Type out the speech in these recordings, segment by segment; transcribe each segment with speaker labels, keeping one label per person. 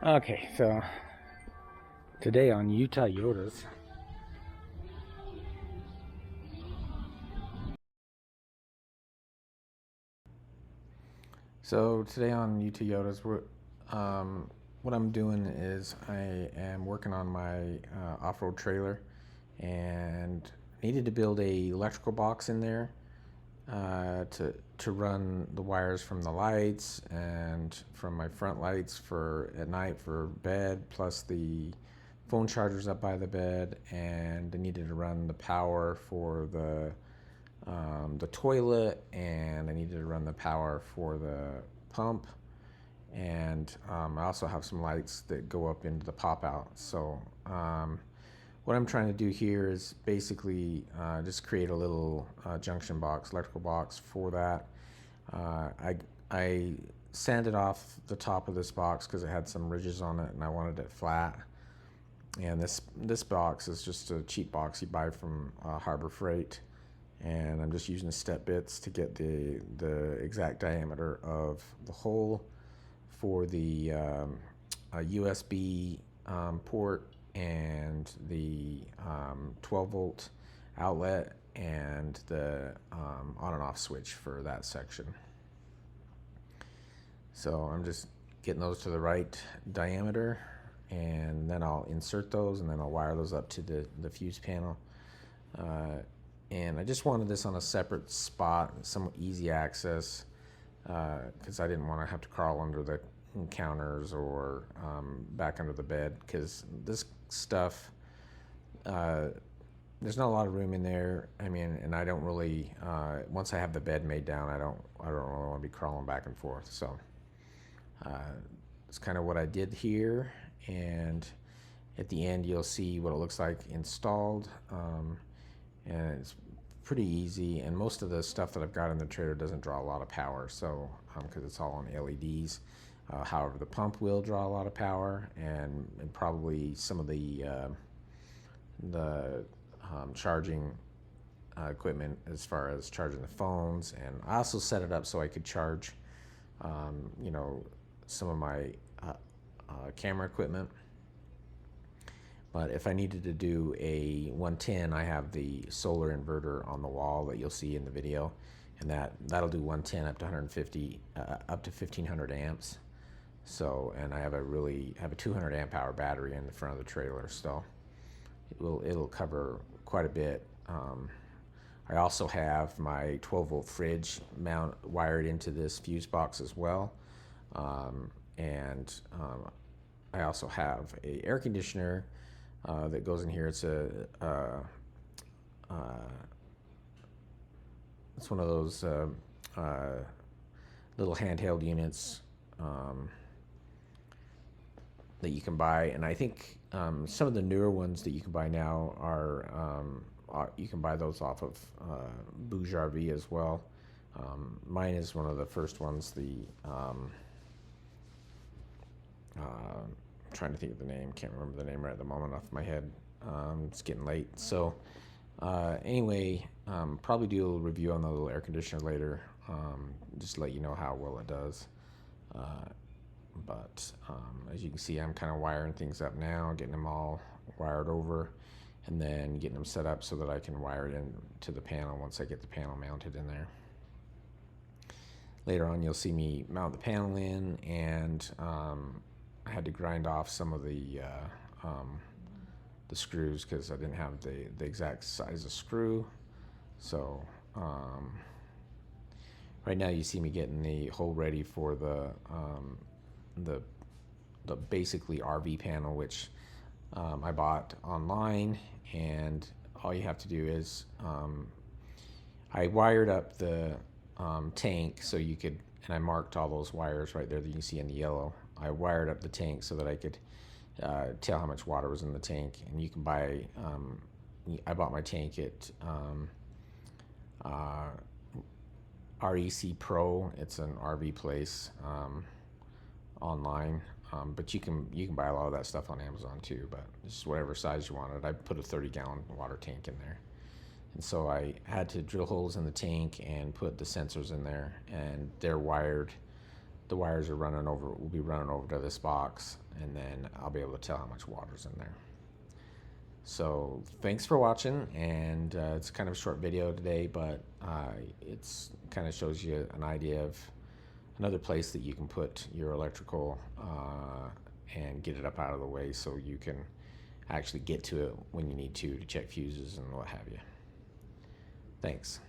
Speaker 1: Okay, so today on Utah Yodas, what I'm doing is I am working on my off-road trailer, and needed to build a electrical box in there to run the wires from the lights and from my front lights for at night for bed, plus the phone chargers up by the bed, and I needed to run the power for the toilet, and I needed to run the power for the pump, and I also have some lights that go up into the pop out. So what I'm trying to do here is basically just create a little junction box, electrical box for that. I sanded off the top of this box because it had some ridges on it, and I wanted it flat. And this box is just a cheap box you buy from Harbor Freight, and I'm just using the step bits to get the exact diameter of the hole for the USB port, and the 12 volt outlet, and the on and off switch for that section. So I'm just getting those to the right diameter, and then I'll insert those, and then I'll wire those up to the fuse panel. And I just wanted this on a separate spot, some easy access, because I didn't want to have to crawl under the counters or back under the bed, because this stuff, there's not a lot of room in there. I mean, and I don't really, once I have the bed made down, I don't really want to be crawling back and forth. So it's kind of what I did here, and at the end you'll see what it looks like installed. And it's pretty easy, and most of the stuff that I've got in the trailer doesn't draw a lot of power, so because it's all on LEDs. However, the pump will draw a lot of power, and probably some of the charging equipment, as far as charging the phones. And I also set it up so I could charge some of my camera equipment. But if I needed to do a 110, I have the solar inverter on the wall that you'll see in the video, and that'll do 110 up to 150, up to 1500 amps. So, and I have a 200 amp hour battery in the front of the trailer, so it'll cover quite a bit. I also have my 12 volt fridge wired into this fuse box as well, and I also have a air conditioner that goes in here. It's it's one of those little handheld units that you can buy, and I think some of the newer ones that you can buy now are you can buy those off of Bouge RV as well. Mine is one of the first ones. Trying to think of the name, can't remember the name right at the moment off my head. It's getting late, so anyway, probably do a little review on the little air conditioner later, just to let you know how well it does. But as you can see, I'm kind of wiring things up now, getting them all wired over, and then getting them set up so that I can wire it into the panel once I get the panel mounted in there. Later on, you'll see me mount the panel in, and I had to grind off some of the screws because I didn't have the exact size of screw. So right now you see me getting the hole ready for the basically RV panel, which I bought online, and all you have to do is I wired up the tank so you could, and I marked all those wires right there that you can see in the yellow. I wired up the tank so that I could tell how much water was in the tank. And you can buy, I bought my tank at REC Pro. It's an RV place online, but you can buy a lot of that stuff on Amazon too, but just whatever size you wanted. I put a 30-gallon water tank in there. And so I had to drill holes in the tank and put the sensors in there, and they're wired. the wires are running over, will be running over to this box, and then I'll be able to tell how much water's in there. So thanks for watching, and it's kind of a short video today, but it's kind of shows you an idea of another place that you can put your electrical and get it up out of the way so you can actually get to it when you need to check fuses and what have you. Thanks.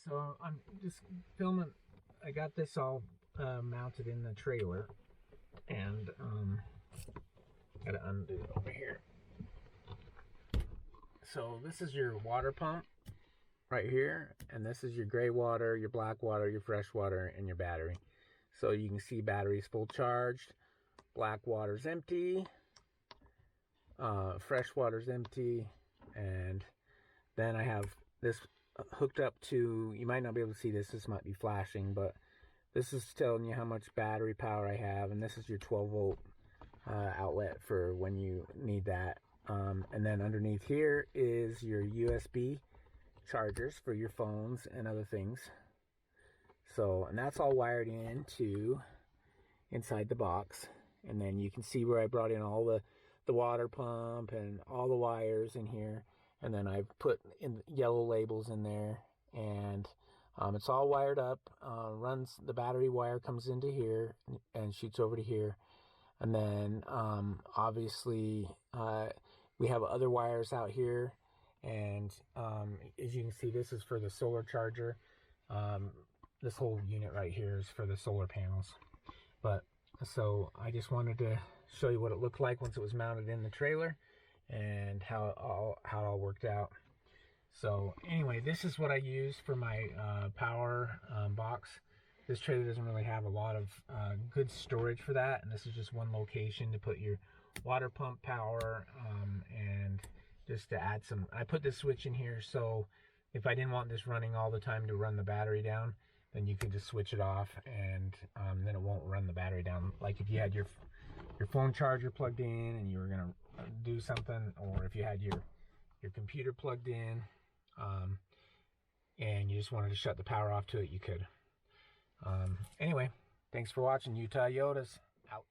Speaker 1: So I'm just filming. I got this all mounted in the trailer, and gotta undo it over here. So this is your water pump right here, and this is your gray water, your black water, your fresh water, and your battery. So you can see battery's full charged, black water's empty, fresh water's empty, and then I have this hooked up to, you might not be able to see this, this might be flashing, but this is telling you how much battery power I have, and this is your 12 volt outlet for when you need that. And then underneath here is your USB chargers for your phones and other things. So, and that's all wired into inside the box. And then you can see where I brought in all the water pump and all the wires in here. And then I've put in yellow labels in there, and it's all wired up. Runs, the battery wire comes into here and shoots over to here. And then obviously we have other wires out here, and as you can see, this is for the solar charger. This whole unit right here is for the solar panels. But so I just wanted to show you what it looked like once it was mounted in the trailer, and how it all worked out. So anyway, this is what I use for my power box. This trailer doesn't really have a lot of good storage for that, and this is just one location to put your water pump power, and just to add some, I put this switch in here so if I didn't want this running all the time to run the battery down, then you can just switch it off, and then it won't run the battery down. Like if you had your phone charger plugged in and you were gonna do something, or if you had your computer plugged in, and you just wanted to shut the power off to it, you could. Anyway, thanks for watching. Utah Yodas out.